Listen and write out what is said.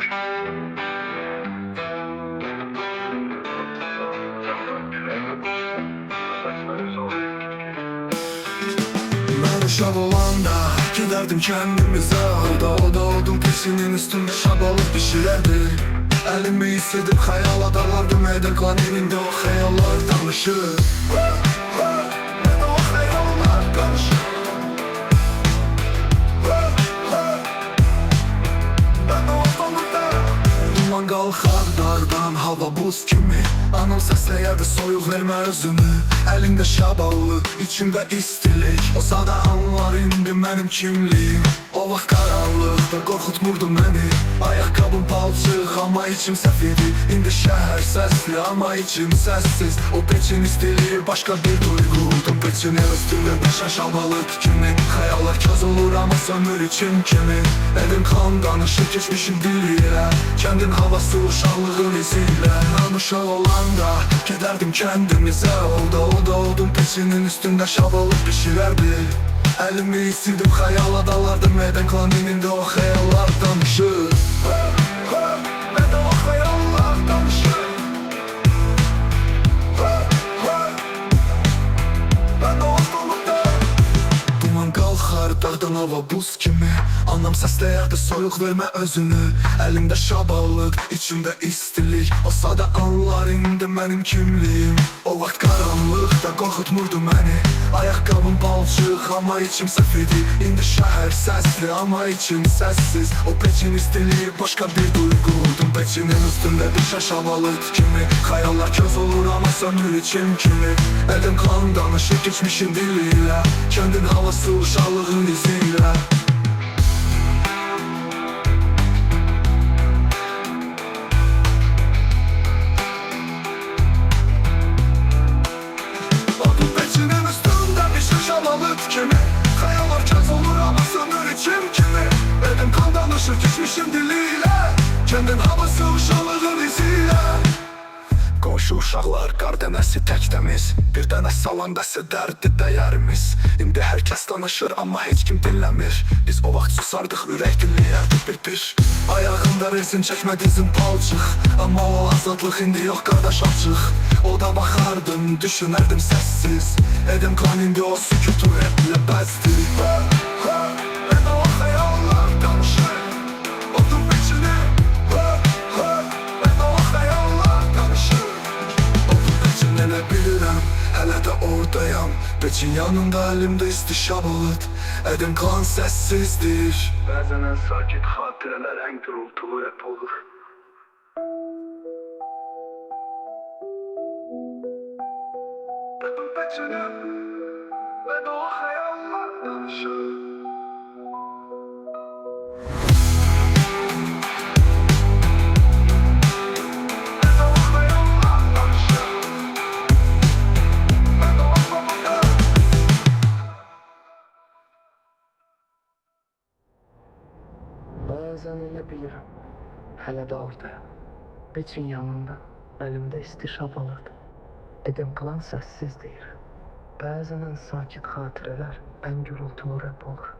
Ben uşak olanda giderdim kendimize. Orada oldum peşinin üstünde şabalık bir şeylerdi. Elimi hissedip hayala dalardım. Ederkan elinde o hayallar tanışır. O hayallar tanışır. Ben o ortalıkta duman kalkar dardan, hava buz kimi. Anam səsləyərdi soyuq vermə özünü. Əlində şaballık, içimdə istilik. O sada anlar indi mənim kimliyim. O vaxt qaranlıqda qorxutmurdu məni. Ayaqqabım palçıq ama içim səhv idi. İndi şəhər səsli ama içim səssiz. O peçin istiliyi başqa bir duyğudur. Peçinin üstündə düşən şabalık kimi. Xəyallar köz olur ama sömür içim kimi. Elim kan danışır keçmişin diliyle. Kendin havası uşaqlığın iziyle. Ben uşaq olanda giderdim kendimize. Olda oldum peçinin üstünde şabalık bir şeylerdi. Elimi hissedip hayala dalardım. Eden klaniminde o hayallar danışır. Eden o hayallar danışır. Ben o ortalıkta duman kalkar dağdan, hava buz kimi. Anam səsləyərdi soyuq vermə özünü. Əlimdə şaballık, içimdə istilik. O sada anlar indi mənim kimliyim. O vaxt qaranlıqda qorxutmurdu məni. Ayaqqabım palçıq ama içim səhv idi. İndi şəhər səsli ama içim səssiz. O peçin istiliyi başqa bir duyğudur. Peçinin üstündə düşən şabalık kimi. Xəyallar köz olur ama sömür içim kimi. Elim kan danışır geçmişin diliyle. Kendin havası uşaqlığın iziyle. Kimi? Xəyallar köz olur ama sömür içim kimi. Elim kan danışır geçmişim diliyle. Kendin havası uşaqlığın iziyle. Qonşu uşaqlar qar dənəsi tək təmiz. Bir dənə salan dəsi dərdi dəyərimiz. İndi hər kəs danışır amma heç kim dinləmir. Biz o vaxt susardıq, ürək dinləyərdik bir. Ayağında rezin çəkmə dizin palçıq. Amma o azadlıq indi yox qardaş açıq. O da baxardım, düşünərdim səssiz. Edim kan indi o sükutu etlə bəzdir. Eda o xəyallar danışır. Odun peçini. Eda o xəyallar danışır. Odun peçini nə bilirəm, hələ də oradayam. Peçin yanında əlimdə isti şabalık. Edim kan səssizdir. Bəzən ən sakit xatirələr ən gürültülü rap olur. Odun peçini. Eda o xəyallar danışır. Bazen elə bilirəm, hələ də oradayam. Peçin yanında, əlimdə isti şabalık. Edim kalan səssiz deyir. Bəzən ən sakit xatirələr ən gürültülü rap olur.